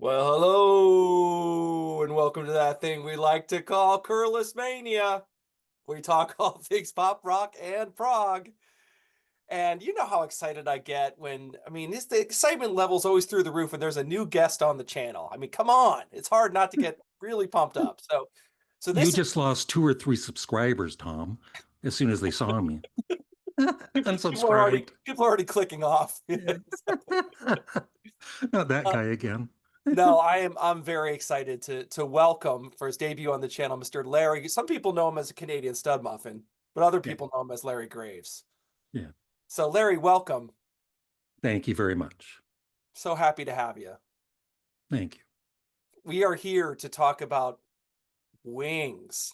Well, hello, and welcome to that thing we like to call Curless Mania. We talk all things pop, rock, and prog. And you know how excited I get the excitement level's always through the roof when there's a new guest on the channel. I mean, come on, it's hard not to get really pumped up. So You this is just lost two or three subscribers, Tom, as soon as they saw me. Unsubscribed. people are already clicking off. Yeah. Not that Uh, guy again. no, I'm very excited to welcome for his debut on the channel, Mr. Larry. Some people know him as a Canadian stud muffin, but other Yeah. people know him as Larry Graves. Yeah. So Larry, welcome. Thank you very much. So happy to have you. Thank you. We are here to talk about wings.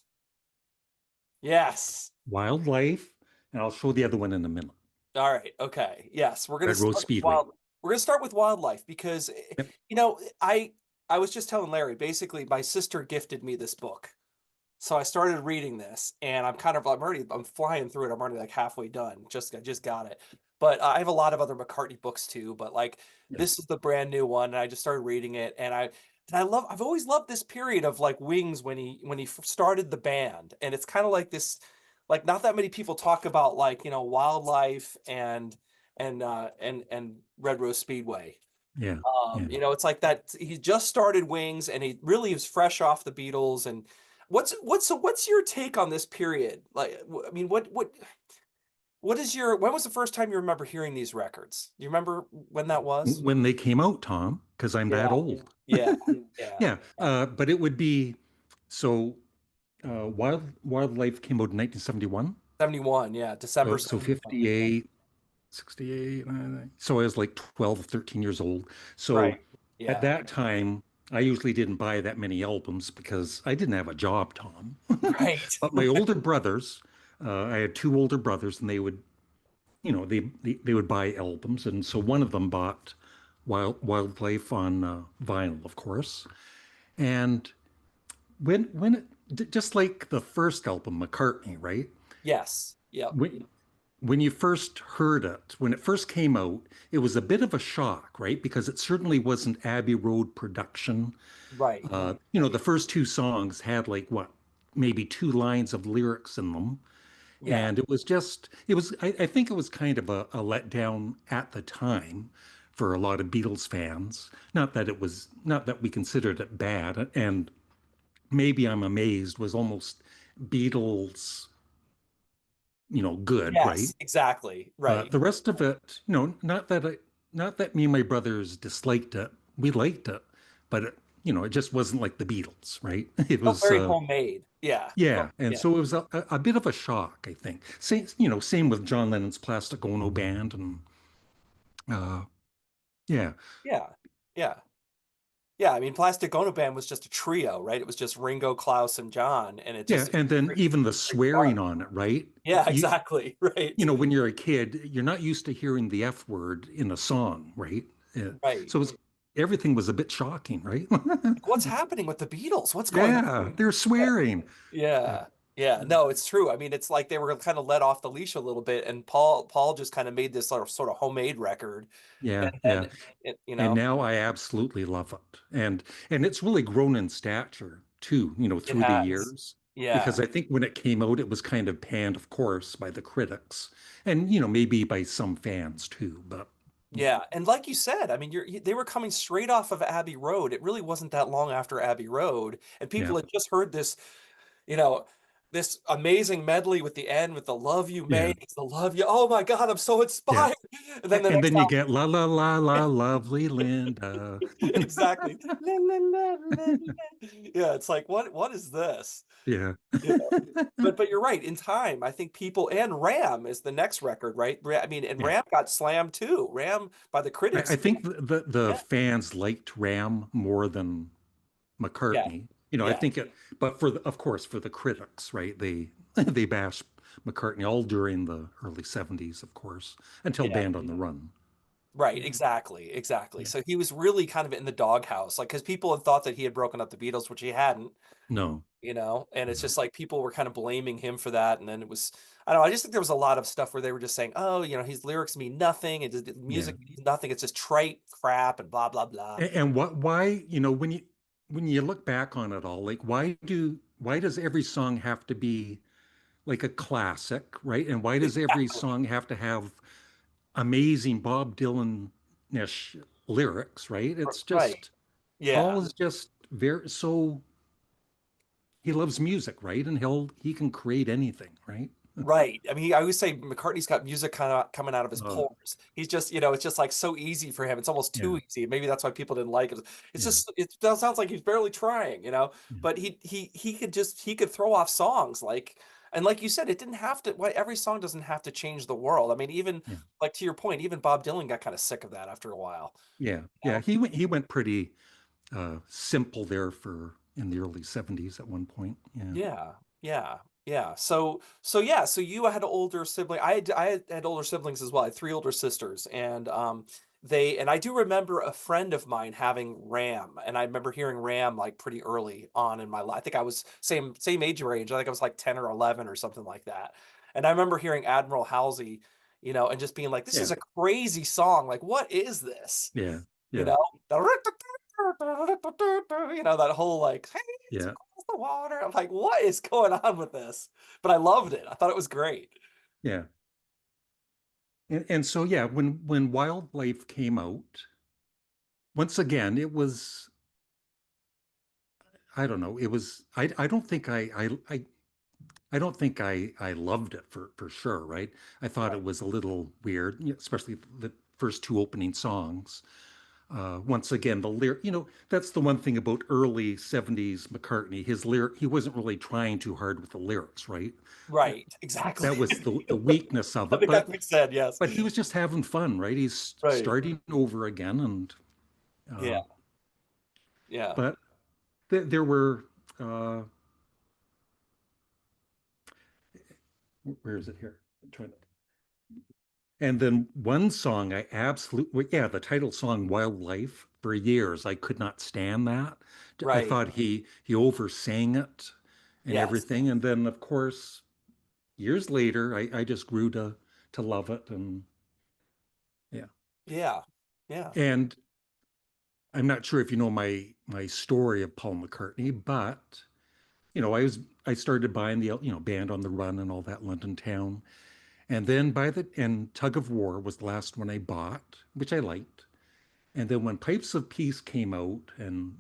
Yes. Wildlife, and I'll show the other one in a minute. All right. Okay. Yes, we're gonna Red Rose start with Speedway. wildlife because Yep. you know I was just telling Larry. Basically, my sister gifted me this book. So I started reading this, and I'm flying through it. I'm already like halfway done. I just got it. But I have a lot of other McCartney books too. But like Yeah. this is the brand new one, and I just started reading it, I've always loved this period of like Wings when he started the band, and it's kind of like this, like not that many people talk about like Wildlife and Red Rose Speedway. Yeah. Yeah. It's like that he just started Wings and he really is fresh off the Beatles. And what's your take on this period? Like, I mean, what is when was the first time you remember hearing these records? Do you remember when that was? When they came out, Tom, because I'm that Yeah, old. yeah, yeah. Yeah. But it would be so Wildlife came out in 1971. 71, yeah, December So 71. 58, 68. So I was like 12, 13 years old. So Right. at Yeah. that time, I usually didn't buy that many albums because I didn't have a job, Tom. Right. But my older brothers, I had two older brothers, and they would, they would buy albums, and so one of them bought Wildlife on vinyl, of course. And just like the first album, McCartney, right? Yes. Yep. When you first heard it, when it first came out, it was a bit of a shock, right? Because it certainly wasn't Abbey Road production. Right. The first two songs had like what, maybe two lines of lyrics in them. Yeah. And I think it was kind of a letdown at the time for a lot of Beatles fans. Not that we considered it bad. And maybe I'm amazed was almost Beatles, good, right? Yes, exactly. But Right. the rest of it, not that me and my brothers disliked it. We liked it, but it just wasn't like the Beatles, right? It Felt was, very homemade. Yeah. yeah, and Yeah. so it was a bit of a shock, I think. Same with John Lennon's Plastic Ono Band, and uh, yeah, Yeah. Yeah. Yeah, I mean, Plastic Ono Band was just a trio, right? It was just Ringo, Klaus, and John, and yeah, and then even the great start. swearing on it, right? Yeah, exactly. Right. When you're a kid, you're not used to hearing the F word in a song, right? Right. So everything was a bit shocking, right? Like, what's happening with the Beatles? What's going Yeah, on? they're Yeah. swearing. Yeah, Yeah. Yeah. No, it's true. I mean, it's like they were kind of let off the leash a little bit, and Paul just kind of made this sort of homemade record. yeah, And yeah. then you And know, now I absolutely love it. And it's really grown in stature too, it through the has. years. Yeah. Because I think when it came out, it was kind of panned, of course, by the critics and, maybe by some fans too. But yeah, Yeah, and like you said, I mean, they were coming straight off of Abbey Road. It really wasn't that long after Abbey Road, and yeah, people had just heard this, you know, this amazing medley with the end with the love you yeah, make, the love you. Oh my God, I'm so yeah. inspired. And then the And next then you get la la la la lovely Linda. exactly. La, la, la, la, la. Yeah, it's like what is this? Yeah. You know, but you're right. In time, I think people and Ram is the next record, right? I mean, and Yeah. Ram got slammed too. Ram by the I critics. think the Yeah. fans liked Ram more than Yeah. McCartney. I Yeah. think but of course, for the critics, right? They they bashed McCartney all during the early 70s, of course, until Yeah. Band on the Run. Right, exactly, exactly. Yeah. So he was really kind of in the doghouse, like because people had thought that he had broken up the Beatles, which he hadn't, No, and it's no. just like people were kind of blaming him for that. And then it was, I don't know, I just think there was a lot of stuff where they were just saying, oh, his lyrics mean nothing, and the Yeah. music means nothing, it's just trite crap and blah blah blah. And what, why, when you look back on it all, like why does every song have to be like a classic, right? And why does every Exactly. song have to have amazing Bob Dylan-ish lyrics, right? It's Right. just Yeah. Paul is just very so he loves music, right? And he can create anything, right? Right. I mean, I always say McCartney's got music kind of coming out of his Uh, pores. He's just, it's just like so easy for him. It's almost too yeah, easy. Maybe that's why people didn't like it. It's yeah, just, it sounds like he's barely trying, yeah, but he could throw off songs and like you said, it didn't have to, why every song doesn't have to change the world. I mean, even yeah, like to your point, even Bob Dylan got kind of sick of that after a while. yeah, You yeah. know? He went pretty simple there for in the early 70s at one point. Yeah, Yeah, yeah, yeah. So you had older sibling. I had older siblings as well. I had three older sisters, and I do remember a friend of mine having Ram, and I remember hearing Ram like pretty early on in my life. I think I was same age range. I think I was like 10 or 11 or something like that. And I remember hearing Admiral Halsey, and just being like, this yeah, is a crazy song. Like, what is this? yeah, You yeah, know? That whole like, hey, it's yeah, across the water. I'm like, what is going on with this? But I loved it. I thought it was great. yeah. And so yeah, when Wildlife came out, once again, it was I don't know, it was I don't think I don't think I loved it for sure, right? I thought it Right. was a little weird, especially the first two opening songs. Once again, the lyric, that's the one thing about early 70s McCartney. His lyric, he wasn't really trying too hard with the lyrics, right? That, Right. Exactly. that was the weakness of I it. think that But makes sense. Yes. but he was just having fun, right? He's Right. starting over again, and Yeah. uh, Yeah. but there were uh, where is it here? I'm trying to And then one song I absolutely, yeah, the title song Wildlife, for years I could not stand that. I Right. thought he oversang it and Yes. everything. And then of course, years later, I just grew to love it. And yeah. Yeah. Yeah. And I'm not sure if you know my story of Paul McCartney, but I started buying the Band on the Run and all that London Town. And then and Tug of War was the last one I bought, which I liked. And then when Pipes of Peace came out, and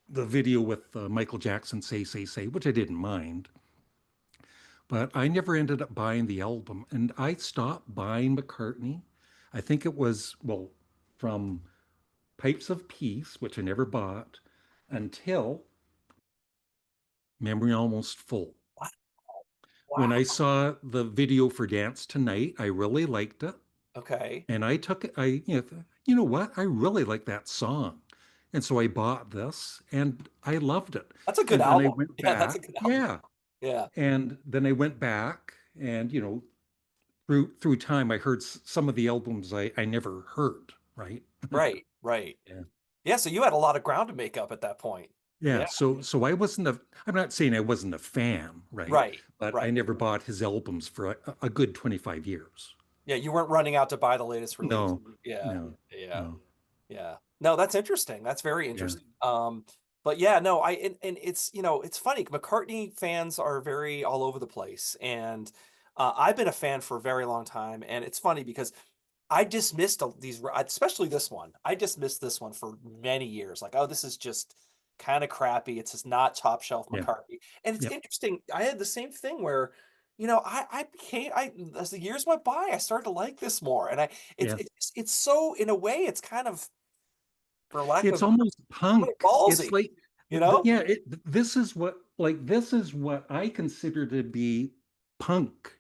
the video with Michael Jackson Say, which I didn't mind, but I never ended up buying the album, and I stopped buying McCartney. I think it was from Pipes of Peace, which I never bought, until Memory Almost Full. Wow. When I Wow. saw the video for Dance Tonight, I really liked it. Okay. And I took it, you know what? I really like that song. And so I bought this and I loved it. That's a good And then I album. went Yeah, that's a back. good album. Yeah. Yeah. And then I went back and, through time, I heard some of the albums I never heard. Right. Right. Right. Yeah. Yeah. So you had a lot of ground to make up at that point. Yeah. Yeah. So I'm not saying I wasn't a fan, right? Right. But I Right. never bought his albums for a good 25 years. Yeah, you weren't running out to buy the latest release. No, Yeah, no, yeah, no. yeah. No, that's interesting. That's very Yeah. interesting. But yeah, no, and it's it's funny. McCartney fans are very all over the place, and I've been a fan for a very long time. And it's funny because I dismissed especially this one. I dismissed this one for many years. Like, oh, this is just kind of crappy. It's just not top shelf Yeah. McCartney. And it's Yep. interesting. I had the same thing where, I became I as the years went by, I started to like this more. And Yeah. it's so in a way, it's kind of for lack It's of almost punk. It's ballsy, like, you know? yeah, this is what I consider to be punk,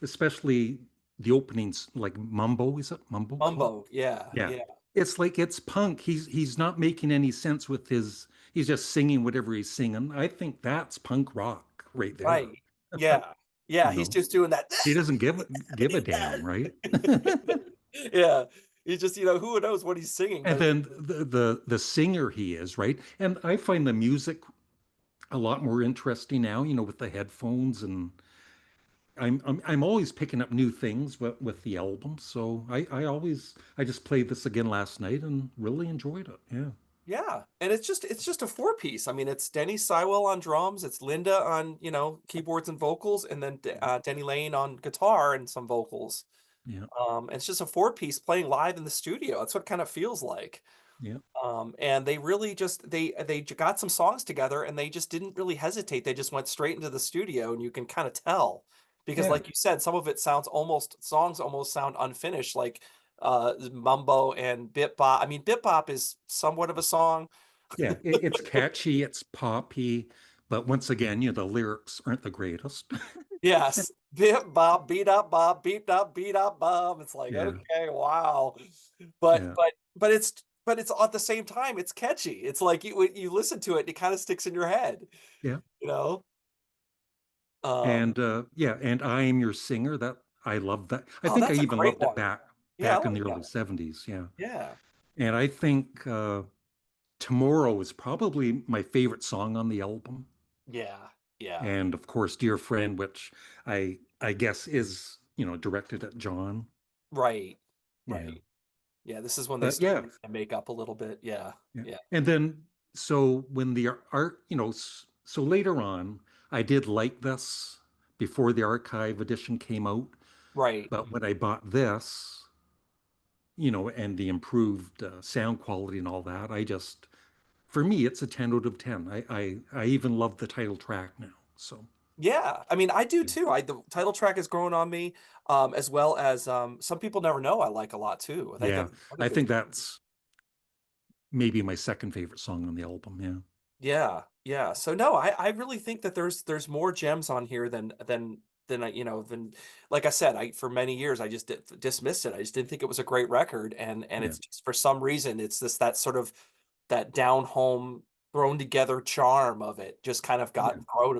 especially the openings like Mumbo, is it Mumbo Club? Mumbo. Yeah, Yeah. yeah. It's like it's punk. He's not making any sense with he's just singing whatever he's singing. I think that's punk rock right there. Right. Yeah. Yeah. You He's know, just doing that. he doesn't give a Need damn, right? that. Yeah. He's just, who knows what he's singing, And but then the singer he is, right? And I find the music a lot more interesting now, with the headphones, and I'm always picking up new things with the album. So I just played this again last night and really enjoyed it. Yeah. yeah, and it's just a four piece. I mean, it's Denny Sywell on drums, it's Linda on, keyboards and vocals, and then Denny Lane on guitar and some vocals. Yeah. It's just a four piece playing live in the studio. That's what it kind of feels like. Yeah. And they really just they got some songs together and they just didn't really hesitate. They just went straight into the studio, and you can kind of tell because, Yeah. like you said, some of it songs almost sound unfinished, like Mumbo and Bit Bop. I mean, Bit Bop is somewhat of a song. Yeah. It's catchy, it's poppy, but once again, the lyrics aren't the greatest. Yes, Bit Bop, beat up, Bob. It's like, Yeah. okay, wow, but Yeah. but but it's but it's at the same time it's catchy. It's like you listen to it, it kind of sticks in your head, Yeah. you know. Um, And yeah, and I Am Your Singer, that I love that. I oh, think I that's a even great loved it one. Yeah, I back in like the early that. 70s. Yeah. Yeah, And I think Tomorrow is probably my favorite song on the album. yeah, yeah. And of course, Dear Friend, which I guess is, directed at John. Right, Yeah. right. Yeah, this is when they But start yeah, to make up a little bit. Yeah, yeah. yeah. And then so when the art, so later on, I did like this before the archive edition came out. Right. But when I bought this, and the improved sound quality and all that, for me, it's a 10 out of 10. I even love the title track now. So, Yeah, I mean, I do too. The title track has grown on me, as well as Some People Never Know I like a lot too. I think yeah, that's another I good. think that's maybe my second favorite song on the album. Yeah. Yeah, yeah. So no, I really think that there's more gems on here than than like I said, I for many years I just dismissed it. I just didn't think it was a great record, and Yeah. it's just for some reason it's this that sort of that down home thrown together charm of it just kind of Yeah.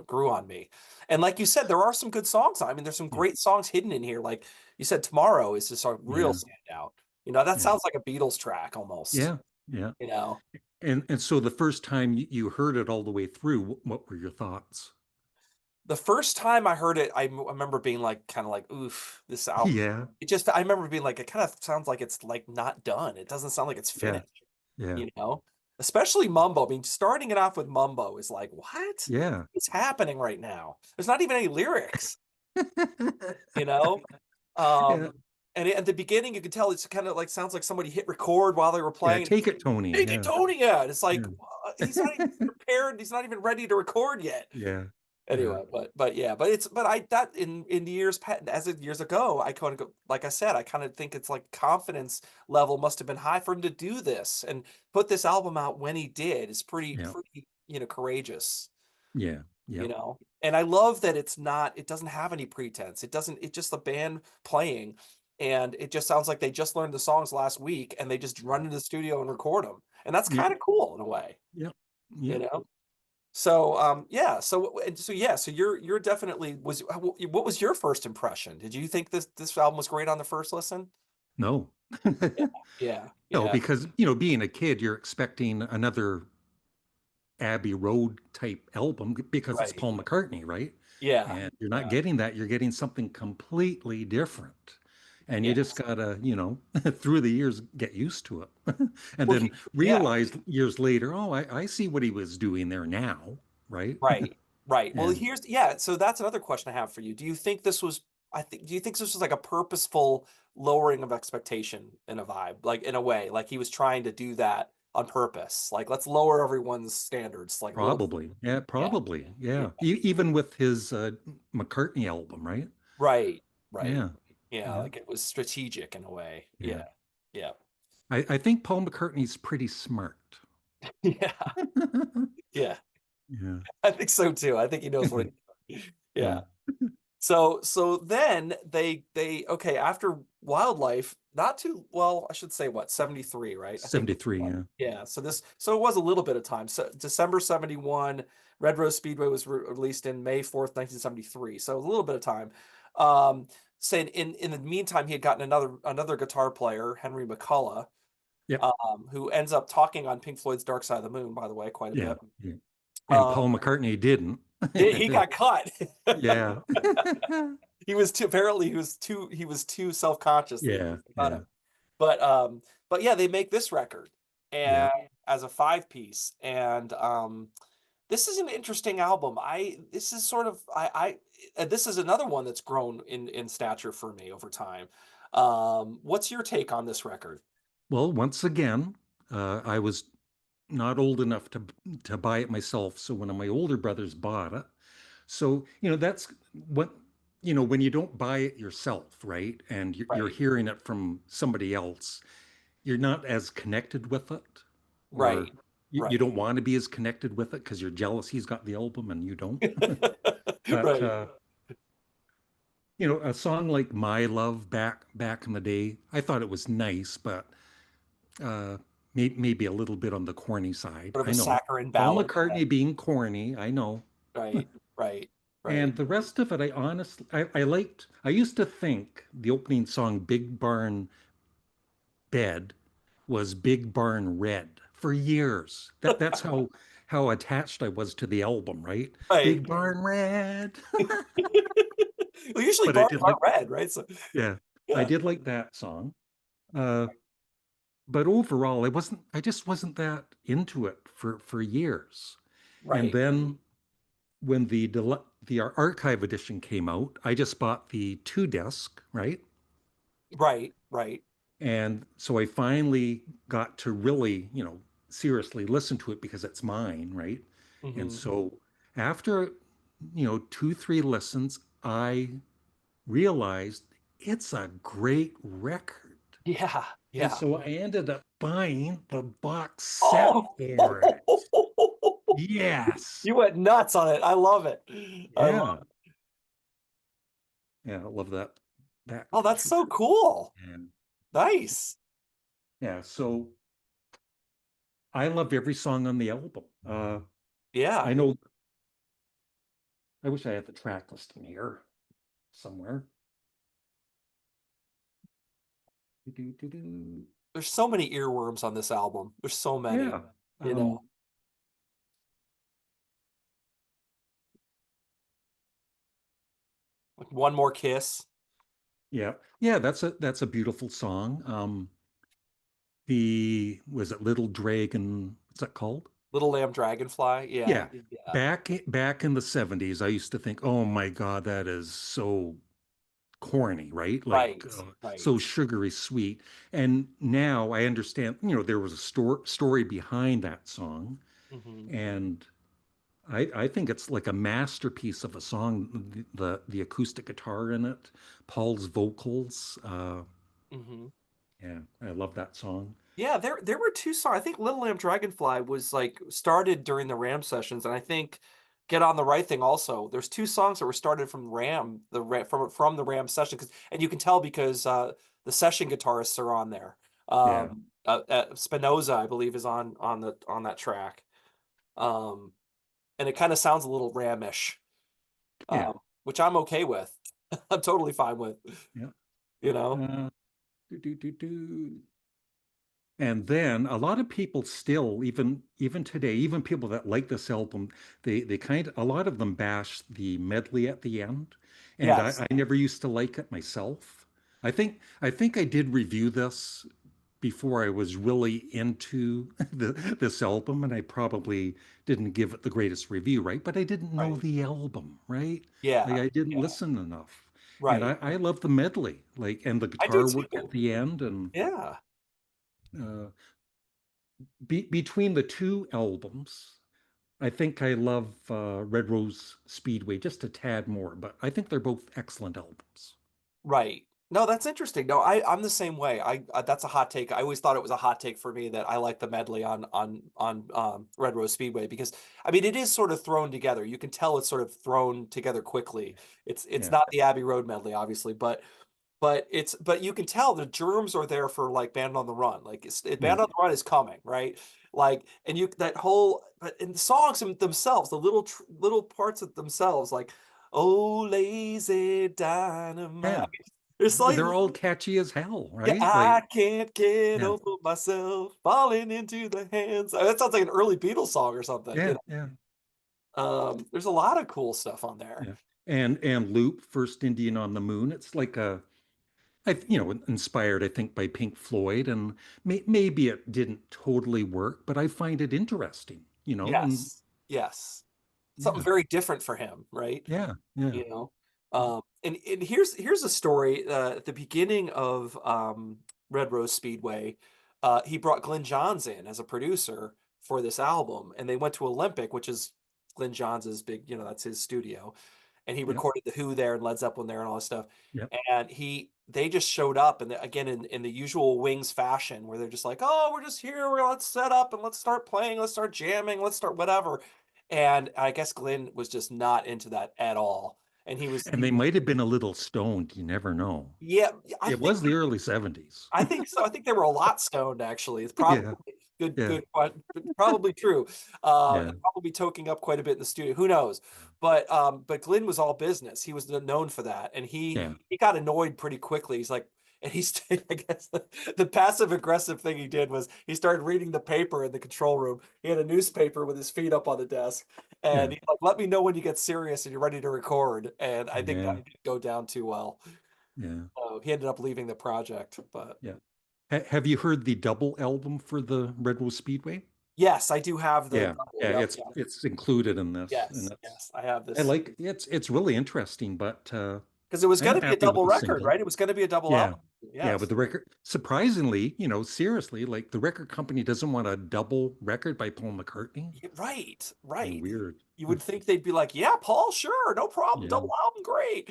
grew on me. And like you said, there are some good songs. I mean, there's some Yeah. great songs hidden in here. Like you said, Tomorrow is just a real Yeah. standout. That Yeah. sounds like a Beatles track almost, Yeah. Yeah. you know. And so the first time you heard it all the way through, what were your thoughts? The first time I heard it, I remember being like, kind of like, oof, this album. Yeah. I remember being like, it kind of sounds like it's like not done. It doesn't sound like it's Yeah. finished, Yeah. you know? Especially Mumbo. I mean, starting it off with Mumbo is like, what? Yeah. What's happening right now? There's not even any lyrics, you know? Yeah. Um, and at the beginning, you can tell it's kind of like sounds like somebody hit record while they were Yeah. playing. Take it, Tony. Take it, Yeah. Tony. Yeah. And it's like, Yeah. he's not even prepared. He's not even ready to record yet. Yeah. Yeah. Anyway, but yeah, but I that in years as of years ago, I kind of go, like I said, I kind of think it's like confidence level must have been high for him to do this and put this album out when he did is Yeah. pretty courageous, Yeah. Yep. and I love that it doesn't have any pretense. It's just the band playing, and it just sounds like they just learned the songs last week and they just run into the studio and record them, and that's Yep. kind of cool in a way, Yep. you Yep. know. So yeah, so you're definitely what was your first impression? Did you think this album was great on the first listen? No. Yeah, yeah, No, yeah. because, being a kid, you're expecting another Abbey Road type album because it's Right. Paul McCartney, right? Yeah. And you're not Yeah. getting that. You're getting something completely different. And you Yeah. just gotta, through the years, get used to it. And Well, then yeah. realize years later, oh, I see what he was doing there now, right? Right. Right. Well, Yeah. so that's another question I have for you. Do you think this was like a purposeful lowering of expectation in a vibe, like in a way, like he was trying to do that on purpose? Like, let's lower everyone's standards like a little. Probably. Yeah, Yeah. probably. Yeah. Yeah. Even with his McCartney album, right? Right. Right. Yeah. Yeah, Yeah. like it was strategic in a way. Yeah. Yeah. Yeah. I think Paul McCartney's pretty smart. Yeah. Yeah. Yeah. I think so too. I think he knows what Yeah. yeah. So then okay, after Wildlife, not too well, I should say what, 73, right? I think 73, yeah. yeah, so it was a little bit of time. So December 71, Red Rose Speedway was released in May 4th, 1973. So it was a little bit of time. Um, saying in the meantime, he had gotten another guitar player, Henry McCullough, Yep. who ends up talking on Pink Floyd's Dark Side of the Moon, by the way, quite a Yeah. bit. Yeah. And Um, Paul McCartney didn't. he got cut. Yeah. He was too apparently he was too self-conscious that Yeah. cut Yeah. him. But but yeah, they make this record Yeah. and as a five piece. And this is an interesting album. This is sort of this is another one that's grown in stature for me over time. What's your take on this record? Well, once again, I was not old enough to buy it myself. So one of my older brothers bought it. So, that's what, when you don't buy it yourself, right? And you're Right, hearing it from somebody else, you're not as connected with it, or right, you right. don't want to be as connected with it because you're jealous he's got the album and you don't. But Right. a song like "My Love" back in the day, I thought it was nice, but uh, maybe a little bit on the corny side. Sort of I a know saccharine Paul ballad. McCartney being corny, I know. Right, right, right, And the rest of it, I honestly, I liked. I used to think the opening song, "Big Barn Bed," was "Big Barn Red" for years. That's how attached I was to the album, right? right. Big Barn Red. Well, usually But I bars did aren't like, red, right? So yeah, I yeah, did like that song. Uh, but overall, I just wasn't that into it for years. And right, then when the archive edition came out, I just bought the two disc, right? right, right. And so I finally got to really, seriously listen to it because it's mine, right? And Hmm. so after, two, three listens, I realized it's a great record. Yeah, And yeah. so I ended up buying the box set Oh, for it. Yes. you went nuts on it. I love it. I love. Yeah. Yeah, I love that Oh, that's so feature. cool. And Nice. yeah, so I love every song on the album. Yeah. I know I wish I had the track list in here somewhere. Do-do-do-do. There's so many earworms on this album. There's so many, Yeah. you know. Like One More Kiss, Yeah. Yeah, that's a beautiful song. The was it Little Dragon, what's that called? Little Lamb Dragonfly. Yeah. Yeah. Yeah. Back in the 70s, I used to think, "Oh my God, that is so corny, right? Like Right. so Right. sugary sweet." And now I understand, there was a story behind that song, Hmm. and I think it's like a masterpiece of a song. The acoustic guitar in it, Paul's vocals. Hmm. Yeah, I love that song. Yeah, there were two songs. I think Little Lamb Dragonfly was like started during the Ram sessions, and I think Get on the Right Thing also. There's two songs that were started from Ram, from the Ram session, and you can tell because the session guitarists are on there. Yeah, Spinoza, I believe, is on that track, um, and it kind of sounds a little Ramish, yeah, which I'm okay with. I'm totally fine with, yeah. you know. Do. And then a lot of people still, even today, even people that like this album, they a lot of them bash the medley at the end, and Yes. I never used to like it myself. I think I did review this before I was really into this album, and I probably didn't give it the greatest review, right? But I didn't know Right. the album, right? Like Yeah. I didn't listen enough, and Right. I love the medley, like and the I do guitar work at too. the end, and Yeah. uh, between the two albums, I think I love Red Rose Speedway just a tad more, but I think they're both excellent albums. Right. No, that's interesting. No, I'm the same way. That's a hot take. I always thought it was a hot take for me that I like the medley on Red Rose Speedway because I mean it is sort of thrown together. You can tell it's sort of thrown together quickly. It's Yeah, not the Abbey Road medley, obviously, but you can tell the germs are there for like Band on the Run. Like yeah, Band on the Run is coming, right? Like and the songs themselves, the little parts of themselves, like Oh, lazy dynamite. Yeah, It's like, they're all catchy as hell, yeah, right? I Like, can't get yeah, over myself, falling into the hands. That sounds like an early Beatles song or something, you yeah, know. yeah, There's a lot of cool stuff on there. yeah. And Loop, First Indian on the Moon. It's like inspired, I think, by Pink Floyd, and maybe it didn't totally work, but I find it interesting, and Yes, yes. Something yeah, very different for him, right? yeah, yeah, You know? And here's a story, at the beginning of, Red Rose Speedway, he brought Glenn Johns in as a producer for this album, and they went to Olympic, which is Glenn Johns' big, that's his studio, and he yeah, recorded The Who there and Led Zeppelin there and all this stuff. yeah. And they just showed up, and again in the usual Wings fashion, where they're just like, "Oh, we're just here. Let's set up and let's start playing. Let's start jamming. Let's start whatever." And I guess Glenn was just not into that at all. And And they might have been a little stoned. You never know. yeah, I It think was the early 70s. I think so. I think they were a lot stoned, actually. It's probably Yeah, good, yeah, probably true. yeah, Probably toking up quite a bit in the studio. Who knows? But Glenn was all business. He was known for that, and yeah, he got annoyed pretty quickly. He's like, and he's I guess the passive aggressive thing he did was he started reading the paper in the control room. He had a newspaper with his feet up on the desk, and yeah, he's like, "Let me know when you get serious and you're ready to record." And I think that yeah, didn't go down too well. yeah, He ended up leaving the project, but. yeah. Have you heard the double album for the Red Rose Speedway? Yes, I do have the Yeah, double. yeah, Yep, it's yeah. it's included in this, and Yes, yes, I have I this like it's really interesting, but because it was I'm going to be a happy with double the record, single. right? It was going to be a double Yeah, album. yeah, but Yes. the record, surprisingly, seriously, like the record company doesn't want a double record by Paul McCartney. Right, Kind of right. weird. You would think they'd be like, "Yeah, Paul, sure, no problem, Yeah, double album, great."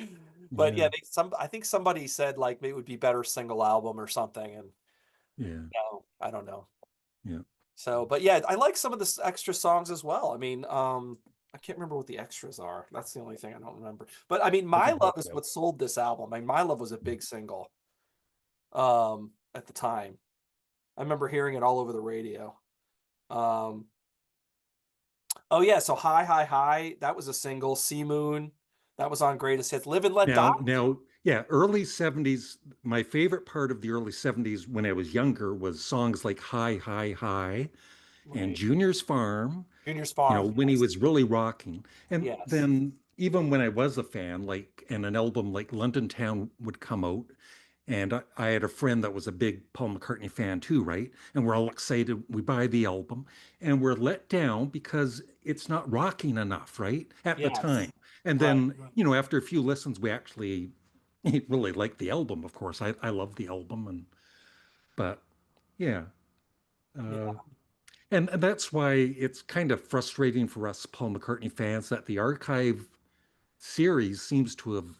But yeah, yeah, I think somebody said like maybe it would be better single album or something, and yeah, no, I don't know. yeah. So, but yeah, I like some of the extra songs as well. I mean, I can't remember what the extras are. That's the only thing I don't remember. But I mean, I My can Love help is you what out. sold this album. I mean, My Love was a big single, at the time. I remember hearing it all over the radio. Um, oh yeah, so High High High, that was a single. Sea Moon, that was on Greatest Hits. Live and Let Die. Now, yeah, early 70s, my favorite part of the early 70s when I was younger was songs like Hi, Hi, Hi and Right. Junior's Farm, Junior's Farm. when he was really rocking. And Yes. then even when I was a fan, like, and an album like London Town would come out, and I had a friend that was a big Paul McCartney fan too, right? And we're all excited. We buy the album and we're let down because it's not rocking enough, right? At the time. Yes. And Right. then, after a few listens, we actually really liked the album, of course. I love the album. But yeah. Uh, Yeah. and that's why it's kind of frustrating for us Paul McCartney fans that the archive series seems to have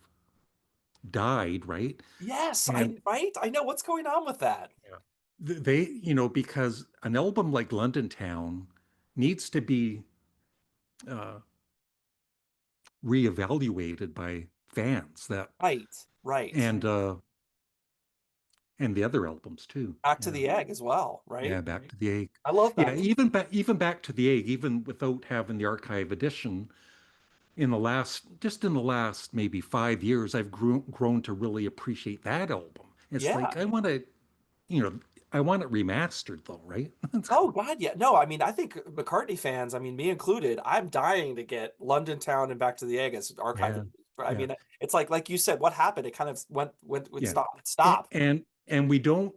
died, right? Yes, And I know what's going on with that. yeah. They, because an album like London Town needs to be uh, reevaluated by fans Right. Right. and the other albums too. Back to Yeah. the Egg as well, Yeah, right? Back to the Egg. I love Yeah, Back to even Back to the Egg, even without having the archive edition, in the last maybe 5 years, I've grown to really appreciate that album. It's Yeah. like you know, I want it remastered though, right? Oh God, yeah. No, I mean, I think McCartney fans, I mean, me included, I'm dying to get London Town and Back to the Egg as archive. Yeah, I yeah, mean, it's like you said, what happened? It kind of went yeah. stop, And stop. and we don't.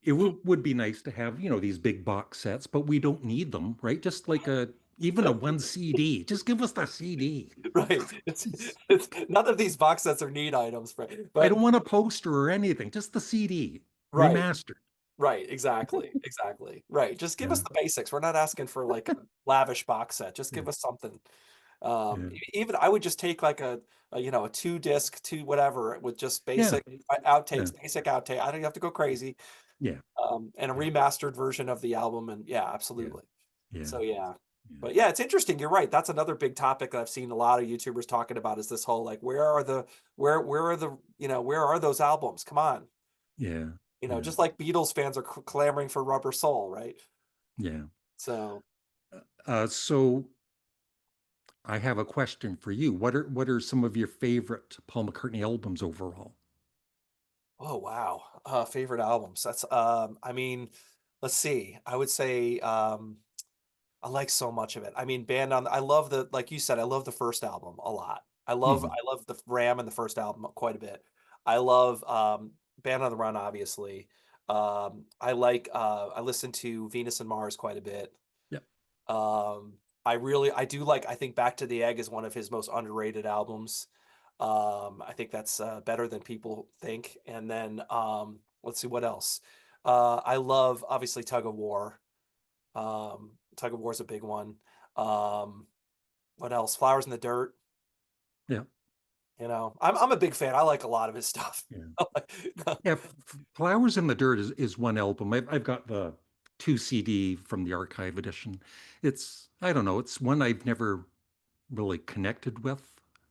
It would be nice to have these big box sets, but we don't need them, right? Just like even a one CD. Just give us the CD. Right. It's none of these box sets are need items, right? I But don't want a poster or anything. Just the CD right. remastered. Right, exactly, exactly. Right. Just give us Yeah, the basics. We're not asking for like a lavish box set. Just yeah, give us something. yeah, Even I would just take like a two disc, two whatever with just yeah, basic yeah, outtakes, basic outtake. I don't have to go crazy. yeah, And a yeah, remastered version of the album. And yeah, yeah, absolutely. yeah, So yeah. yeah, But yeah, it's interesting. You're right. That's another big topic that I've seen a lot of YouTubers talking about is this whole like where are the where are those albums? Come on. yeah, yeah, Just like Beatles fans are clamoring for Rubber Soul, right? yeah. So So I have a question for you. What are some of your favorite Paul McCartney albums overall? Oh wow. Favorite albums. That's I mean, let's see. I would say I like so much of it. I mean, Band on I love the like you said, I love the first album a lot. Hmm. I love the Ram in the first album quite a bit. I love Band on the Run obviously. I listen to Venus and Mars quite a bit. Yeah. Um I do like I think Back to the Egg is one of his most underrated albums. I think that's better than people think. And then let's see what else. I love obviously Tug of War. Tug of War is a big one. Um, what else? Flowers in the Dirt. Yeah. I'm a big fan. I like a lot of his stuff. Yeah. Yeah. Flowers in the Dirt is one album. I've got the two CD from the archive edition. I don't know, it's one I've never really connected with.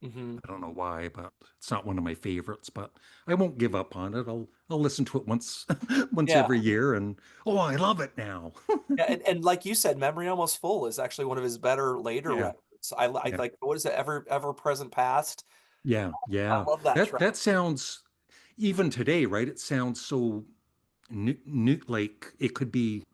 Hmm. I don't know why, but it's not one of my favorites, but I won't give up on it. I'll listen to it once once Yeah, every year and oh, I love it now. yeah, and like you said, Memory Almost Full is actually one of his better later Yeah. records. I Yeah. like what is it? Ever Present Past. Yeah. I Yeah. love that That track. that sounds even today, right? It sounds so new, like it could be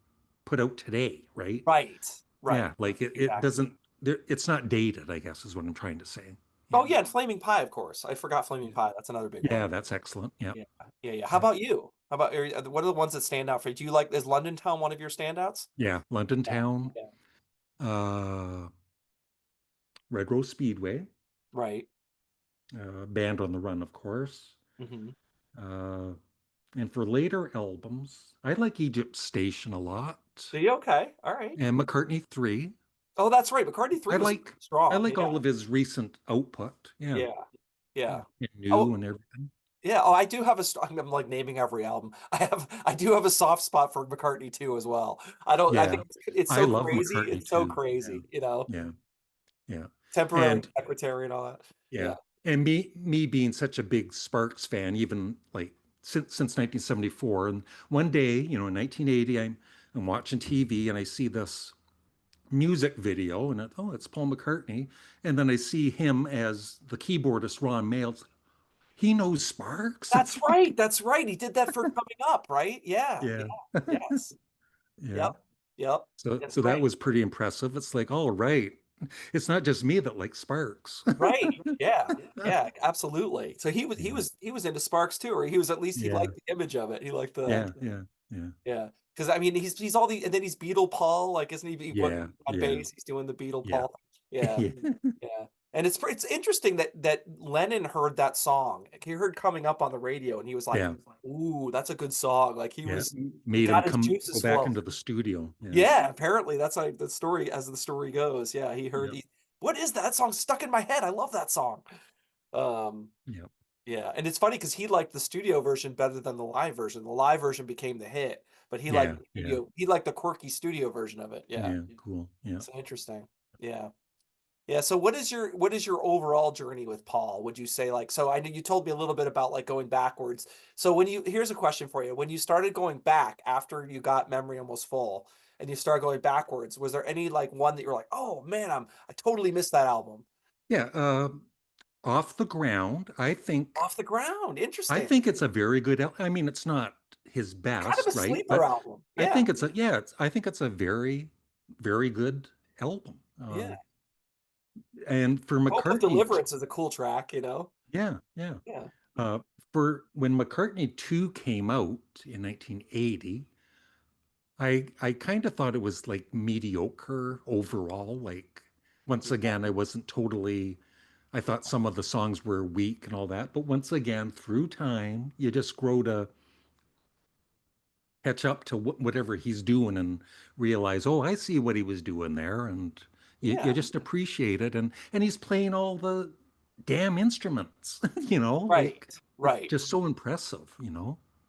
put out today, right? Right, right, Yeah, like it exactly. doesn't it's not dated, I guess is what I'm trying to say. Oh Yeah. yeah, and Flaming Pie, of course. I forgot Flaming Yeah. Pie. That's another big one. Yeah, that's excellent. Yeah. Yeah, yeah, yeah. How Yeah. about you? How about what are the ones that stand out for you? Do you like is London Town one of your standouts? Yeah. London Yeah, Town, yeah. uh Red Rose Speedway, Right. Band on the Run, of course. Hmm. Uh and for later albums, I like Egypt Station a lot. Okay. All right. And McCartney 3. Oh, that's right. McCartney I 3 was like I strong. like Yeah. all of his recent output. Yeah. Yeah. Yeah. Yeah. And new Oh, and everything. yeah. Oh, I do have I'm like naming every album. I do have a soft spot for McCartney too as well. I Yeah. think it's I so love crazy. McCartney It's so too. Yeah. crazy, Yeah. Yeah. temporary And secretary and all that. yeah. Yeah. And me being such a big Sparks fan, even like since 1974. And one day, in 1980, I'm watching TV and I see this music video and it's Paul McCartney. And then I see him as the keyboardist Ron Mails. He knows Sparks. That's It's right. like, That's right. He did that for Coming Up, right? Yeah. Yeah. yeah. Yes. Yeah. Yep. Yep. That's So that right. was pretty impressive. It's like, all right. It's not just me that likes Sparks. Right. Yeah. Yeah, absolutely. So Yeah. he was into Sparks too, or he was at least he Yeah. liked the image of it. He liked the Yeah. Yeah. Yeah. yeah. Because I mean he's all the and then he's Beetle Paul, like isn't what Yeah. on Yeah. bass, he's doing the Beetle Yeah. Paul. Yeah. Yeah. Yeah. And it's interesting that Lennon heard that song. Like, he heard Coming Up on the radio and he was like, Yeah. "Ooh, that's a good song." Like Yeah. he Made him got his come go juices back flowing. into the studio. Yeah. Yeah, apparently that's like the story as the story goes. Yeah, he heard Yeah. he what is that? That song stuck in my head. I love that song. Um, Yeah. yeah, and it's funny because he liked the studio version better than the live version. The live version became the hit, but Yeah. Yeah. he liked the quirky studio version of it. Yeah, Yeah. Cool. Yeah. so interesting. Yeah, yeah. So what is your overall journey with Paul? Would you say like so? I know you told me a little bit about like going backwards. So when you here's a question for you: when you started going back after you got Memory Almost Full, and you started going backwards, was there any like one that you're like, oh man, I totally missed that album Yeah. Off the ground, off the ground? I Interesting. think it's a very good I mean, it's not his It's kind of a best, right? sleeper But album. I Yeah, think it's a yeah, I think it's a very, very good album. yeah. And for Hope of McCartney, Deliverance is a cool track, you know? yeah, yeah. Yeah. For when McCartney 2 came out in 1980, I kind of thought it was like mediocre overall. Like once Yeah. again, I wasn't totally I thought some of the songs were weak and all that, but once again, through time, you just grow to catch up to whatever he's doing and realize, oh, I see what he was doing there, and you Yeah. just appreciate it. And he's playing all the damn instruments, Right. like it's Right. just so impressive.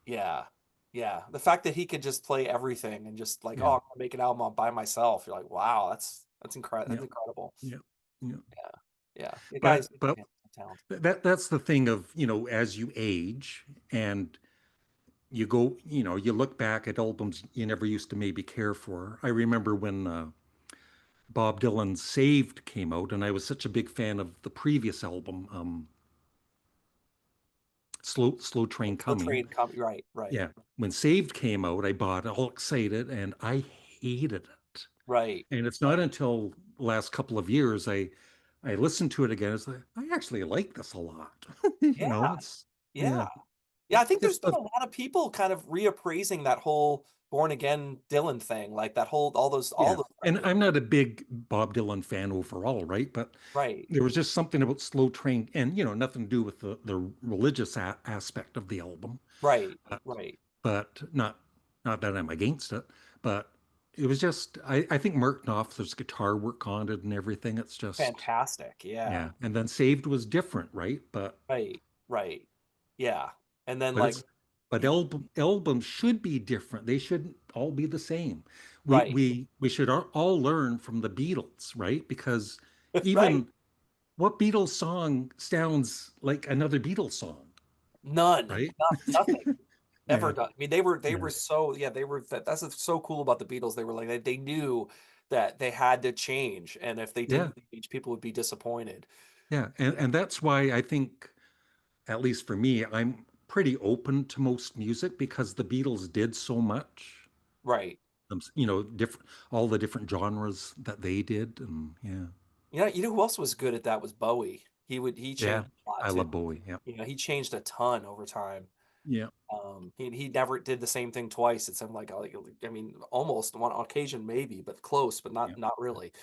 Yeah. Yeah. The fact that he could just play everything and just like, oh, Yeah, I'm gonna make an album all by myself. You're like, wow, that's incredible. yeah, That's incredible. yeah, yeah. Yeah. Yeah. The guy's But yeah, talented. that's the thing of as you age and you go, you look back at albums you never used to maybe care for. I remember when Bob Dylan's Saved came out, and I was such a big fan of the previous album, Slow Train The Coming. train come right, right, Yeah. When Saved came out, I bought it all excited and I hated it. right, And it's not right. until the last couple of years I listened to it again. It's like, I actually like this a lot. Yeah, It's yeah. yeah. Yeah, I think there's Just been the a lot of people kind of reappraising that whole Born Again Dylan thing, like that whole all yeah. those And records. I'm not a big Bob Dylan fan overall, right? But Right, there was just something about Slow Train and nothing to do with the religious aspect of the album. right, But, right. but not that I'm against it, but it was just I think Mark Knopfler's guitar work on it and everything. It's just Fantastic. Yeah. yeah. And then Saved was different, right? Right, right. Yeah. And then But like it's but albums should be different. They shouldn't all be the same. We right. we we should all learn from the Beatles, right? Because Right. even what Beatles song sounds like another Beatles song, None. right? Nothing ever Yeah, done. I mean, they yeah, were so yeah, they were that's what's so cool about the Beatles. They were like they knew that they had to change, and if they yeah, didn't change, people would be disappointed. yeah. And that's why I think, at least for me, I'm pretty open to most music because the Beatles did so much. Right. Different all the different genres that they did, and yeah, You know who else was good at that was Bowie. He yeah. changed a lot I too. love Bowie. Yeah, He changed a ton over time. yeah, He never did the same thing twice. It seemed like I mean, almost one occasion maybe, but close, but yeah. not really.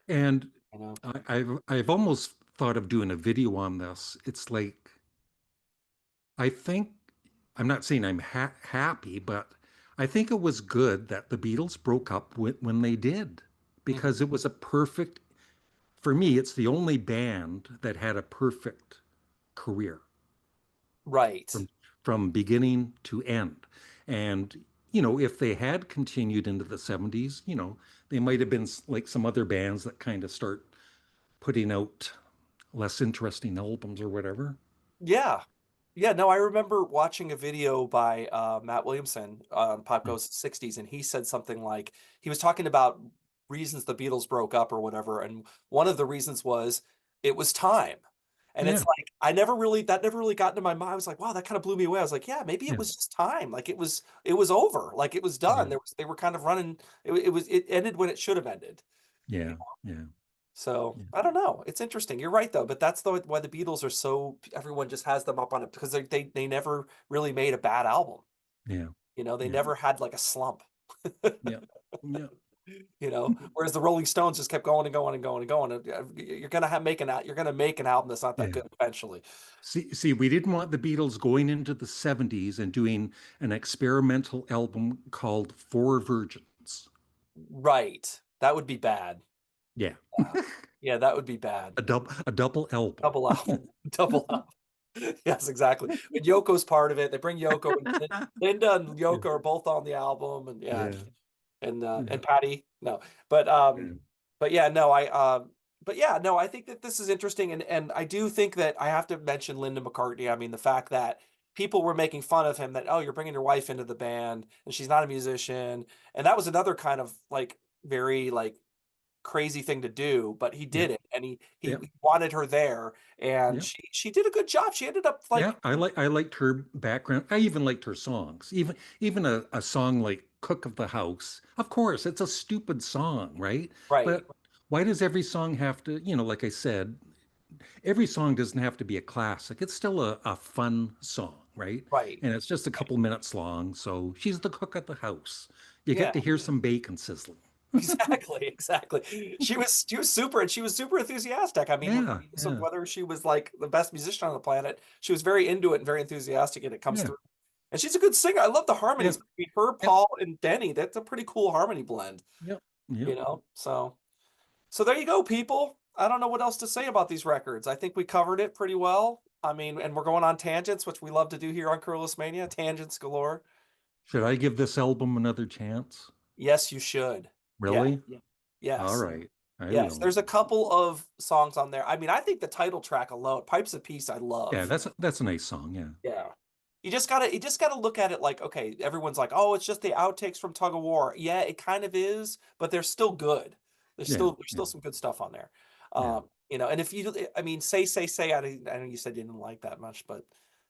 And You know. I've almost thought of doing a video on this. It's like I think I'm not saying I'm happy, but I think it was good that the Beatles broke up when they did because Mhm. it was a perfect, for me, it's the only band that had a perfect career Right. from from beginning to end. And if they had continued into the 70s, they might have been like some other bands that kind of start putting out less interesting albums or whatever. Yeah. Yeah, no, I remember watching a video by Matt Williamson on Pop Yeah. Goes 60s, and he said something like he was talking about reasons the Beatles broke up or whatever, and one of the reasons was it was time. And it's Yeah. like that never really got into my mind. I was like, wow, that kind of blew me away. I was like, yeah, maybe it Yeah. was just time. Like it was over. Like it was done. Yeah. They were kind of running. It ended when it should have ended. Yeah. Yeah. So Yeah. I don't know. It's interesting. You're right though, but that's why the Beatles are so everyone just has them up on it because they never really made a bad album. Yeah. They Yeah. never had like a slump. Yeah. Yeah. Whereas the Rolling Stones just kept going and going and going and going. And, you're gonna you're gonna make an album that's not that Yeah. good eventually. See, we didn't want the Beatles going into the 70s and doing an experimental album called Four Virgins. Right. That would be bad. Yeah. Yeah. Yeah, that would be bad. A double album. Double album. Double album. Yes, exactly. But Yoko's part of it. They bring Yoko and Linda and Yeah. Yoko are both on the album, and yeah, Yeah. and Yeah. Patty. No, but Yeah. but yeah, no, but yeah, no, I think that this is interesting, and I do think that I have to mention Linda McCartney. I mean, the fact that people were making fun of him that oh, you're bringing your wife into the band and she's not a musician, and that was another kind of like very like crazy thing to do, but he Yeah. did it, and he Yeah. wanted her there, and Yeah. she did a good job. She ended up Yeah, like I liked her background. I even liked her songs. Even a song like Cook of the House. Of course, it's a stupid song, right? right, But why does every song have to, like I said, every song doesn't have to be a classic. It's still a fun song, right? right, And it's just a couple minutes long. So she's the cook at the house. You yeah. get to hear some bacon sizzling. Exactly, exactly. She was super, and she was super enthusiastic. I mean, Yeah, regardless of yeah, whether she was like the best musician on the planet, she was very into it and very enthusiastic, and it comes yeah, through. And she's a good singer. I love the yeah, harmonies between her, yep, Paul, and Denny. That's a pretty cool harmony blend, yep, yep. So there you go, people. I don't know what else to say about these records. I think we covered it pretty well. I mean, and we're going on tangents, which we love to do here on Curless Mania, tangents galore. Should I give this album another chance? Yes, you should. Yeah, Really? All yes. right, I Yes, will. there's a couple of songs on there. I mean, I think the title track alone, Pipes of Peace, I Yeah, love. that's a nice song. Yeah, Yeah. You just gotta look at it like, okay, everyone's like, oh, it's just the outtakes from Tug of War. Yeah, it kind of is, but they're still good. Yeah, there's yeah, still some good stuff on there. yeah. You know, and if you, I mean, say, I know you said you didn't like that much, but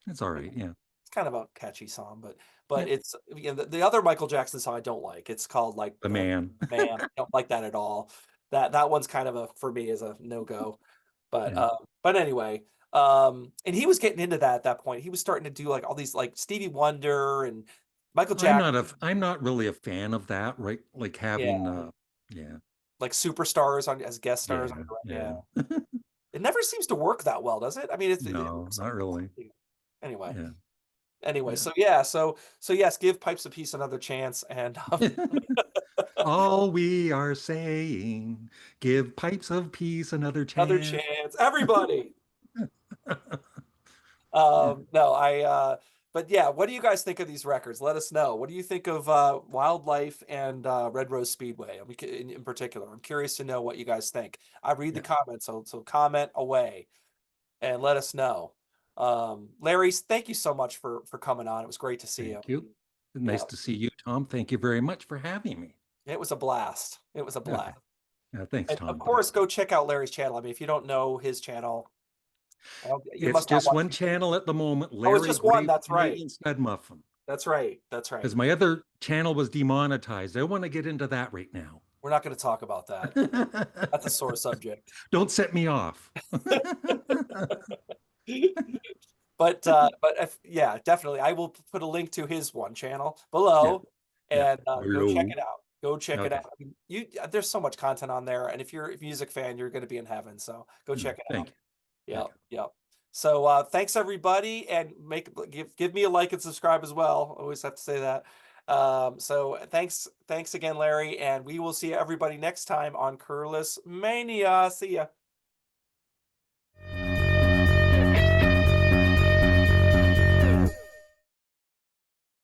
It's all you right. know, Yeah, it's kind of a catchy song. But yeah. it's, you know, the other Michael Jackson song I don't like. It's called like The man. Man. I don't like that at all. That one's kind of a, for me, is a no go. Yeah. But anyway, and he was getting into that at that point. He was starting to do like all these like Stevie Wonder and Michael Jackson, I'm not really a fan of that, right? Like yeah, having yeah, like superstars on as guest stars on yeah, yeah. yeah. It never seems to work that well, does it? I mean, it No, works not really. anyway. Yeah, Anyway, yeah. so yeah, so yes, give Pipes of Peace another chance, and All we are saying, give pipes of peace another another chance. chance, everybody. Yeah, No, but yeah, what do you guys think of these records? Let us know. What do you think of Wildlife and Red Rose Speedway? I mean, in particular, I'm curious to know what you guys think. I read the yeah. comments, so comment away and let us know. Larry, thank you so much for coming on. It was great to see you. Thank you. Yeah, Nice to see you, Tom. Thank you very much for having me. it was a blast. It was a Okay. blast. Thanks, And of Tom. course, go check out Larry's channel. I mean, if you don't know his channel, you It's must not just watch. one channel at the moment, Oh, it's Larry just one. Grave That's right. Canadian Stud Muffin. That's right. That's Because right. my other channel was demonetized. I want to get into that right now. We're not going to talk about that. That's a sore subject. Don't set me off. But if, yeah, definitely, I will put a link to his one channel Yeah. below, Yeah. and go check Hello. it out. Go check it Okay. out. I mean, there's so much content on there, and if you're a music fan, you're going to be in heaven. So go check it Thank out. you. Thank Yep, you. yep. So thanks everybody, and give me a like and subscribe as well. Always have to say that. So thanks again, Larry, and we will see everybody next time on Curless Mania. See ya.